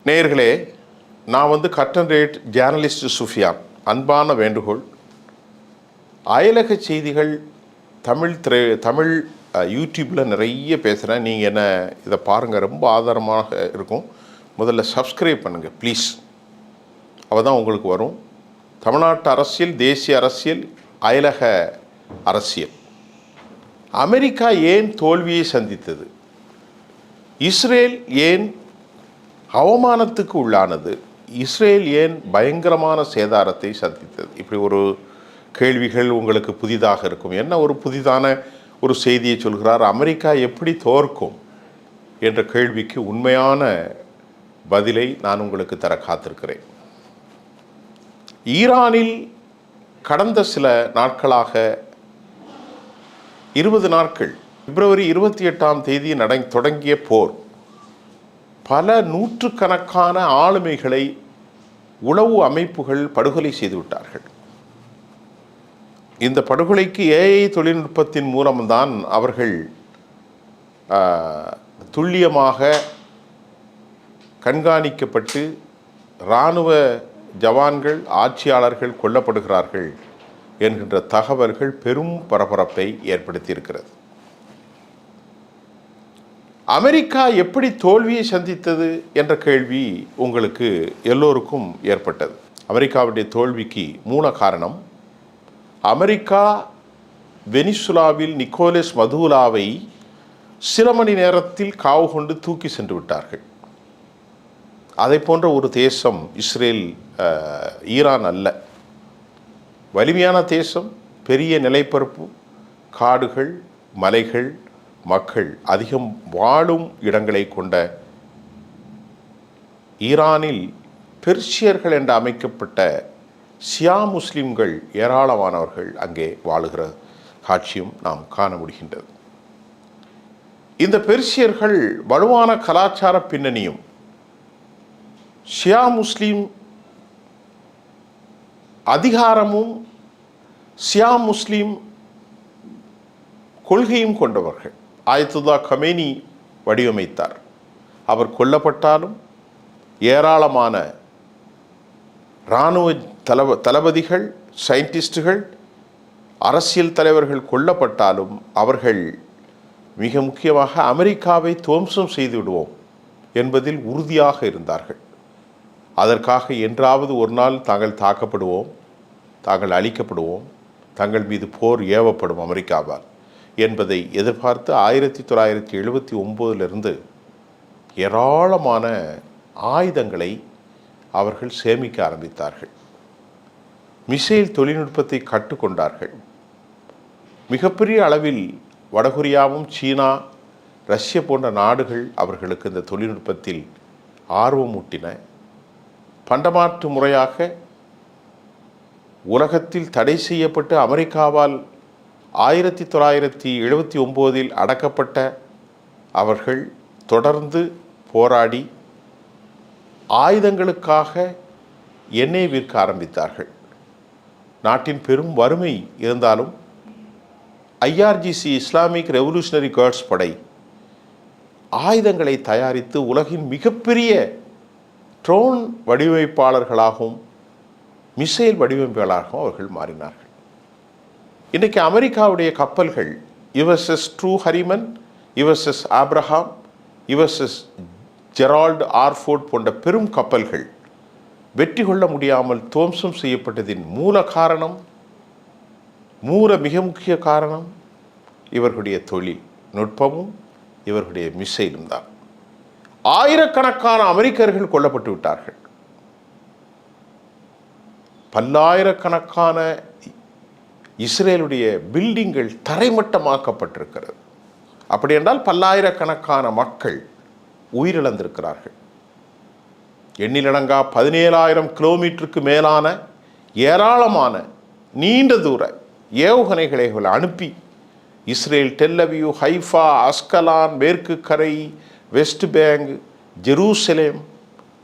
நேயர்களே, நான் curtain rate journalist Sufiyan. அன்பான வேண்டுகோள், அயலக செய்திகள் தமிழ் யூடியூப்பில் நிறைய பேசுகிறேன். நீங்கள் என்ன இதை பாருங்கள், ரொம்ப ஆதாரமாக இருக்கும். முதல்ல சப்ஸ்கிரைப் பண்ணுங்கள் ப்ளீஸ், அவள் தான் உங்களுக்கு வரும். தமிழ்நாட்டு அரசியல், தேசிய அரசியல், அயலக அரசியல். அமெரிக்கா ஏன் தோல்வியை சந்தித்தது? இஸ்ரேல் ஏன் அவமானத்துக்கு உள்ளானது? இஸ்ரேல் ஏன் பயங்கரமான சேதாரத்தை சந்தித்தது? இப்படி ஒரு கேள்விகள் உங்களுக்கு புதிதாக இருக்கும். என்ன ஒரு புதிதான ஒரு செய்தியை சொல்கிறார், அமெரிக்கா எப்படி தோற்கும் என்ற கேள்விக்கு உண்மையான பதிலை நான் உங்களுக்கு தர காத்திருக்கிறேன். ஈரானில் கடந்த சில நாட்களாக 20 நாட்கள், பிப்ரவரி 28 தொடங்கிய போர் பல நூற்றுக்கணக்கான ஆளுமைகளை உளவு அமைப்புகள் படுகொலை செய்துவிட்டார்கள். இந்த படுகொலைக்கு ஏஐ தொழில்நுட்பத்தின் மூலம்தான் அவர்கள் துல்லியமாக கண்காணிக்கப்பட்டு இராணுவ ஜவான்கள், ஆட்சியாளர்கள் கொல்லப்படுகிறார்கள் என்கின்ற தகவல்கள் பெரும் பரபரப்பை ஏற்படுத்தியிருக்கிறது. அமெரிக்கா எப்படி தோல்வியை சந்தித்தது என்ற கேள்வி உங்களுக்கு எல்லோருக்கும் ஏற்பட்டது. அமெரிக்காவுடைய தோல்விக்கு மூல காரணம், அமெரிக்கா வெனிசுலாவில் நிக்கோலஸ் மதுலாவை சில மணி நேரத்தில் காவு கொண்டு தூக்கி சென்று விட்டார்கள். அதை போன்ற ஒரு தேசம் இஸ்ரேல், ஈரான் அல்ல. வலிமையான தேசம், பெரிய நிலைப்பரப்பு, காடுகள், மலைகள், மக்கள் அதிகம் வாழும் இடங்களை கொண்ட ஈரானில் பெர்சியர்கள் என்று அமைக்கப்பட்ட ஷியா முஸ்லிம்கள் ஏராளமானவர்கள் அங்கே வாழுகிற காட்சியும் நாம் காண முடிகின்றது. இந்த பெர்சியர்கள் வலுவான கலாச்சார பின்னணியும் ஷியா முஸ்லிம் அதிகாரமும் ஷியா முஸ்லிம் கொள்கையும் கொண்டவர்கள். ஆயத்துல்லா கமேனி வடிவமைத்தார். அவர் கொல்லப்பட்டாலும், ஏராளமான இராணுவ தளபதிகள், சயின்டிஸ்டுகள், அரசியல் தலைவர்கள் கொல்லப்பட்டாலும் அவர்கள் மிக முக்கியமாக அமெரிக்காவை துவம்சம் செய்து விடுவோம் என்பதில் உறுதியாக இருந்தார்கள். அதற்காக என்றாவது ஒரு நாள் தாங்கள் தாக்கப்படுவோம், தாங்கள் அழிக்கப்படுவோம், தங்கள் மீது போர் ஏவப்படும் அமெரிக்காவால் என்பதை எதிர்பார்த்து 1979 ஏராளமான ஆயுதங்களை அவர்கள் சேமிக்க ஆரம்பித்தார்கள். மிசைல் தொழில்நுட்பத்தை கற்றுக்கொண்டார்கள். மிகப்பெரிய அளவில் வடகொரியாவும், சீனா, ரஷ்யா போன்ற நாடுகள் அவர்களுக்கு இந்த தொழில்நுட்பத்தில் ஆர்வமூட்டின. பண்டமாற்று முறையாக உலகத்தில் தடை செய்யப்பட்டு அமெரிக்காவால் 1979 அடக்கப்பட்ட அவர்கள் தொடர்ந்து போராடி ஆயுதங்களுக்காக எண்ணெய் விற்க ஆரம்பித்தார்கள். நாட்டின் பெரும் வறுமை இருந்தாலும் ஐஆர்ஜிசி, இஸ்லாமிக் ரெவல்யூஷனரி கார்ட்ஸ் படை ஆயுதங்களை தயாரித்து உலகின் மிகப்பெரிய ட்ரோன் வடிவமைப்பாளர்களாகவும் மிசைல் வடிவமைப்பாளர்களாகவும் அவர்கள் மாறினார்கள். இன்றைக்கு அமெரிக்காவுடைய கப்பல்கள் யுஎஸ்எஸ் ட்ரூ ஹரிமன், USS Abraham, USS Gerald R Ford போன்ற பெரும் கப்பல்கள் வெற்றி கொள்ள முடியாமல் துவம்சம் செய்யப்பட்டதின் மிக முக்கிய காரணம் இவர்களுடைய தொழில் நுட்பமும் இவர்களுடைய மிசைலும் தான். ஆயிரக்கணக்கான அமெரிக்கர்கள் கொல்லப்பட்டு விட்டார்கள். பல்லாயிரக்கணக்கான இஸ்ரேலுடைய பில்டிங்கள் தரைமட்டமாக்கப்பட்டிருக்கிறது. அப்படி என்றால் பல்லாயிரக்கணக்கான மக்கள் உயிரிழந்திருக்கிறார்கள். எண்ணிலடங்கா 17,000 கிலோமீட்டருக்கு மேலான ஏராளமான நீண்ட தூர ஏவுகணைகளை அனுப்பி Israel Tel Aviv, Haifa, Ashkelon, மேற்கு கரை, வெஸ்ட் பேங்க், ஜெருசலேம்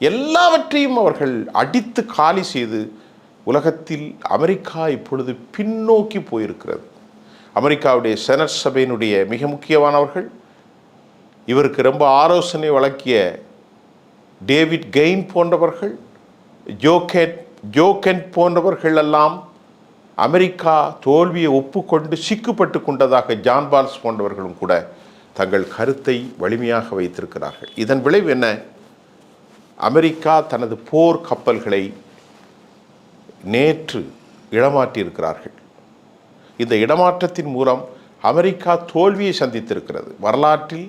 எல்லாவற்றையும் அவர்கள் அடித்து காலி செய்து உலகத்தில் அமெரிக்கா இப்பொழுது பின்னோக்கி போயிருக்கிறது. அமெரிக்காவுடைய செனட் சபையினுடைய மிக முக்கியமானவர்கள், இவருக்கு ரொம்ப ஆலோசனை வழங்கிய டேவிட் கெயின் போன்றவர்கள், ஜோகென் போன்றவர்கள் எல்லாம் அமெரிக்கா தோல்வியை ஒப்புக்கொண்டு சிக்குப்பட்டு கொண்டதாக ஜான் பால்ஸ் போன்றவர்களும் கூட தங்கள் கருத்தை வலிமையாக வைத்திருக்கிறார்கள். இதன் விளைவு என்ன? அமெரிக்கா தனது போர் கப்பல்களை நேற்று இடமாற்றியிருக்கிறார்கள். இந்த இடமாற்றத்தின் மூலம் அமெரிக்கா தோல்வியை சந்தித்திருக்கிறது. வரலாற்றில்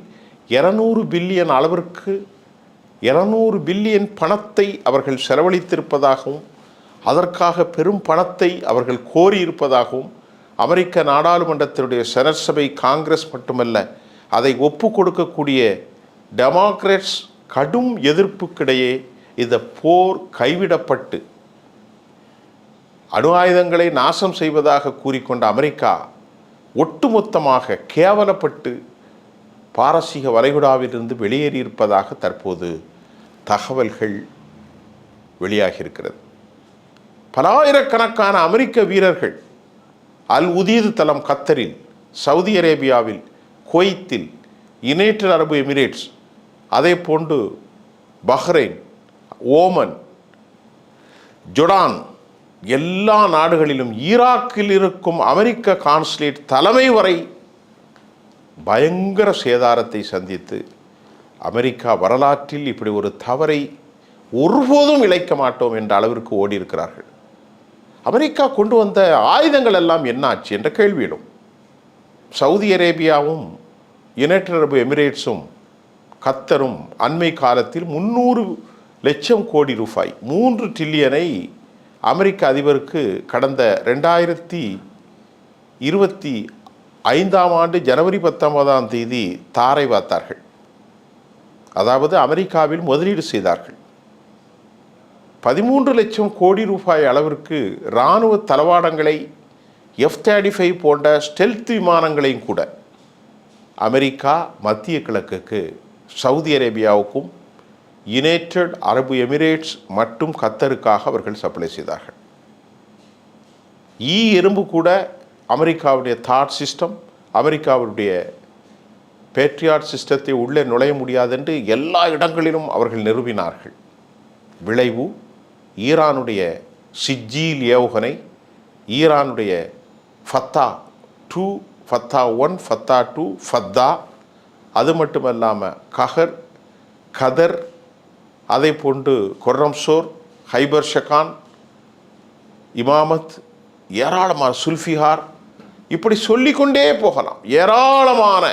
200 பில்லியன் அளவிற்கு 200 பில்லியன் பணத்தை அவர்கள் செலவழித்திருப்பதாகவும் அதற்காக பெரும் பணத்தை அவர்கள் கோரியிருப்பதாகவும் அமெரிக்க நாடாளுமன்றத்தினுடைய செனட் சபை, காங்கிரஸ் மட்டுமல்ல, அதை ஒப்பு கொடுக்கக்கூடிய டெமோக்ராட்ஸ் கடும் எதிர்ப்புக்கிடையே இந்த போர் கைவிடப்பட்டு அணு ஆயுதங்களை நாசம் செய்வதாக கூறிக்கொண்ட அமெரிக்கா ஒட்டுமொத்தமாக கேவலப்பட்டு பாரசீக வளைகுடாவிலிருந்து வெளியேறியிருப்பதாக தற்போது தகவல்கள் வெளியாகியிருக்கிறது. பலாயிரக்கணக்கான அமெரிக்க வீரர்கள் அல் உதீது தளம் கத்தரில், சவுதி அரேபியாவில், குவைத்தில், யுனைடெட் அரபு எமிரேட்ஸ், அதே போன்று பஹ்ரைன், ஓமன், ஜொர்டான், எல்லா நாடுகளிலும் ஈராக்கில் இருக்கும் அமெரிக்க கான்சுலேட் தலைமை வரை பயங்கர சேதாரத்தை சந்தித்து அமெரிக்கா வரலாற்றில் இப்படி ஒரு தவறை ஒருபோதும் இழைக்க மாட்டோம் என்ற அளவிற்கு ஓடி இருக்கிறார்கள். அமெரிக்கா கொண்டு வந்த ஆயுதங்கள் எல்லாம் என்னாச்சு என்ற கேள்வியிடும். சவுதி அரேபியாவும் யுனைடெட் அரபு எமிரேட்ஸும் கத்தரும் அண்மை காலத்தில் 300 லட்சம் கோடி ரூபாய், 3 டிரில்லியனை அமெரிக்க அதிபருக்கு கடந்த 2025ஆம் ஆண்டு ஜனவரி 19ஆம் தேதி தாரை வார்த்தார்கள். அதாவது அமெரிக்காவில் முதலீடு செய்தார்கள். 13 லட்சம் கோடி ரூபாய் அளவிற்கு இராணுவ தளவாடங்களை, F-35 போன்ற ஸ்டெல்த் விமானங்களையும் கூட அமெரிக்கா மத்திய கிழக்குக்கு, சவுதி அரேபியாவுக்கும், யுனைடெட் அரபு எமிரேட்ஸ் மற்றும் கத்தருக்காக அவர்கள் சப்ளை செய்தார்கள். எறும்பு கூட அமெரிக்காவுடைய தாட் சிஸ்டம், அமெரிக்காவுடைய பேட்ரியாட் சிஸ்டத்தை உள்ளே நுழைய முடியாது என்று எல்லா இடங்களிலும் அவர்கள் நிறுவினார்கள். விளைவு ஈரானுடைய சிஜ்ஜீல் ஏவுகணை, ஈரானுடைய ஃபத்தா 2, ஃபத்தா 1, ஃபத்தா 2, ஃபத்தா, அது மட்டுமல்லாமல் கதர், அதை போன்று கொர்ரம்சோர், ஹைபர் ஷகான், இமாமத், ஏராளமான சுல்ஃபிகார், இப்படி சொல்லிக்கொண்டே போகலாம். ஏராளமான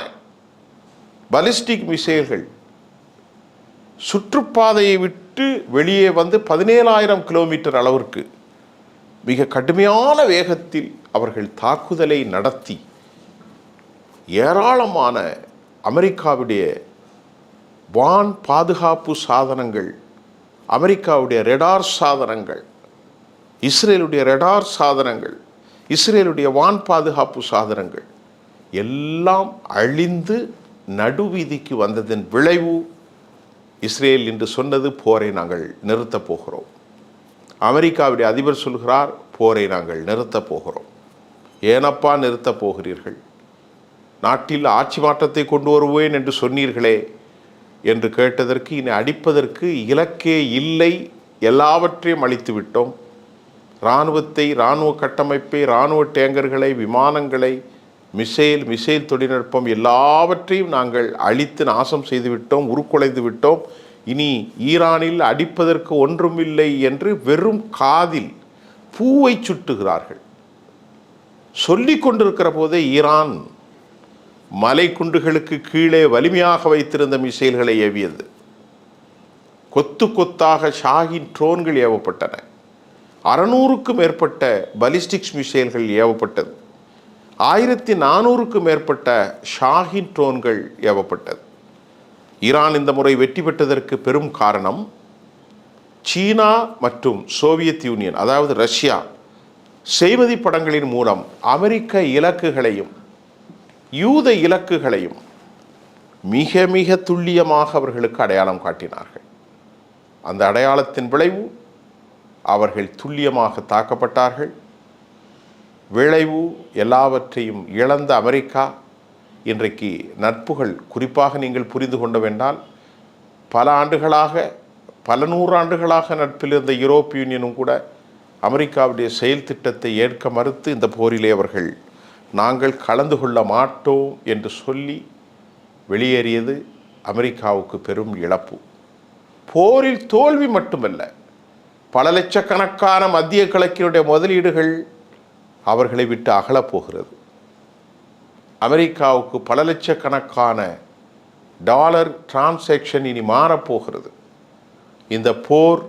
பலிஸ்டிக் மிசைல்கள் சுற்றுப்பாதையை விட்டு வெளியே வந்து 17,000 கிலோமீட்டர் அளவிற்கு மிக கடுமையான வேகத்தில் அவர்கள் தாக்குதலை நடத்தி ஏராளமான அமெரிக்காவுடைய வான் பாதுகாப்பு சாதனங்கள், அமெரிக்காவுடைய ரெடார் சாதனங்கள், இஸ்ரேலுடைய ரெடார் சாதனங்கள், இஸ்ரேலுடைய வான் பாதுகாப்பு சாதனங்கள் எல்லாம் அழிந்து நடுவீதிக்கு வந்ததன் விளைவு இஸ்ரேல் என்று சொன்னது, போரை நாங்கள் நிறுத்தப் போகிறோம். அமெரிக்காவுடைய அதிபர் சொல்கிறார், போரை நாங்கள் நிறுத்தப் போகிறோம். ஏனப்பா நிறுத்தப் போகிறீர்கள்? நாட்டில் ஆட்சி மாற்றத்தை கொண்டு வருவேன் என்று சொன்னீர்களே என்று கேட்டதற்கு, இனி அடிப்பதற்கு இலக்கே இல்லை, எல்லாவற்றையும் அழித்து விட்டோம். இராணுவத்தை, இராணுவ கட்டமைப்பை, இராணுவ டேங்கர்களை, விமானங்களை, மிசைல் தொழில்நுட்பம் எல்லாவற்றையும் நாங்கள் அழித்து நாசம் செய்துவிட்டோம், உருக்குலைந்து விட்டோம். இனி ஈரானில் அடிப்பதற்கு ஒன்றுமில்லை என்று வெறும் காதில் பூவை சுட்டுகிறார்கள். சொல்லிக் கொண்டிருக்கிற போதே ஈரான் மலை குண்டுகளுக்கு கீழே வலிமையாக வைத்திருந்த மிசைல்களை ஏவியது. கொத்து கொத்தாக ஷாஹின் ட்ரோன்கள் ஏவப்பட்டன. 600க்கும் மேற்பட்ட பலிஸ்டிக்ஸ் மிசைல்கள் ஏவப்பட்டது. 1400க்கும் மேற்பட்ட ஷாஹின் ட்ரோன்கள் ஏவப்பட்டது. ஈரான் இந்த முறை வெற்றி பெற்றதற்கு பெரும் காரணம் சீனா மற்றும் சோவியத் யூனியன், அதாவது ரஷ்யா, செய்வதி படங்களின் மூலம் அமெரிக்க இலக்குகளையும் யூத இலக்குகளையும் மிக மிக துல்லியமாக அவர்களுக்கு அடையாளம் காட்டினார்கள். அந்த அடையாளத்தின் விளைவு அவர்கள் துல்லியமாக தாக்கப்பட்டார்கள். விளைவு எல்லாவற்றையும் இழந்த அமெரிக்கா இன்றைக்கு நட்புகள், குறிப்பாக நீங்கள் புரிந்து கொண்டவென்றால், பல ஆண்டுகளாக பல நூறாண்டுகளாக நட்பில் இருந்த யூரோப்பிய யூனியனும் கூட அமெரிக்காவுடைய செயல் திட்டத்தை ஏற்க மறுத்து இந்த போரிலே அவர்கள் நாங்கள் கலந்து கொள்ள மாட்டோம் என்று சொல்லி வெளியேறியது அமெரிக்காவுக்கு பெரும் இழப்பு. போரில் தோல்வி மட்டுமல்ல, பல லட்சக்கணக்கான மத்திய கிழக்கினுடைய முதலீடுகள் அவர்களை விட்டு அகலப்போகிறது. அமெரிக்காவுக்கு பல லட்சக்கணக்கான டாலர் டிரான்சாக்ஷன் இனி மாறப்போகிறது. இந்த போர்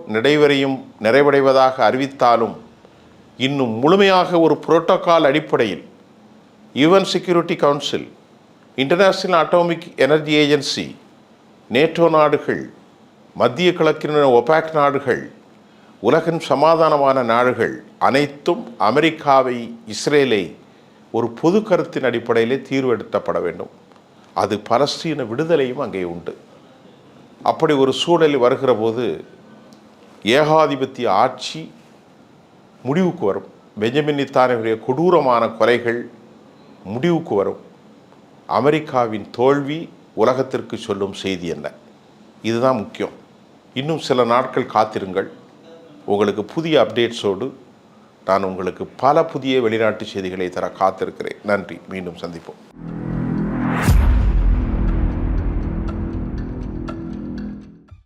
நிறைவடைவதாக அறிவித்தாலும் இன்னும் முழுமையாக ஒரு புரோட்டோகால் அடிப்படையில் UN security council, international atomic energy agency, NATO நாடுகள், மத்திய கிழக்கின ஒபாக் நாடுகள், உலகின் சமாதானமான நாடுகள் அனைத்தும் அமெரிக்காவை, இஸ்ரேலை ஒரு பொது கருத்தின் அடிப்படையிலே தீர்வெடுக்கப்பட வேண்டும். அது பலஸ்தீன விடுதலையும் அங்கே உண்டு. அப்படி ஒரு சூழல் வருகிற போது ஏகாதிபத்திய ஆட்சி முடிவுக்கு வரும். பெஞ்சமின் நெத்தன்யாஹுவுடைய கொடூரமான கொலைகள் முடிவுக்கு வரும். அமெரிக்காவின் தோல்வி உலகத்திற்கு சொல்லும் செய்தி என்ன? இதுதான் முக்கியம். இன்னும் சில நாட்கள் காத்திருங்கள். உங்களுக்கு புதிய அப்டேட்ஸோடு நான் உங்களுக்கு பல புதிய வெளிநாட்டு செய்திகளை தர காத்திருக்கிறேன். நன்றி. மீண்டும் சந்திப்போம்.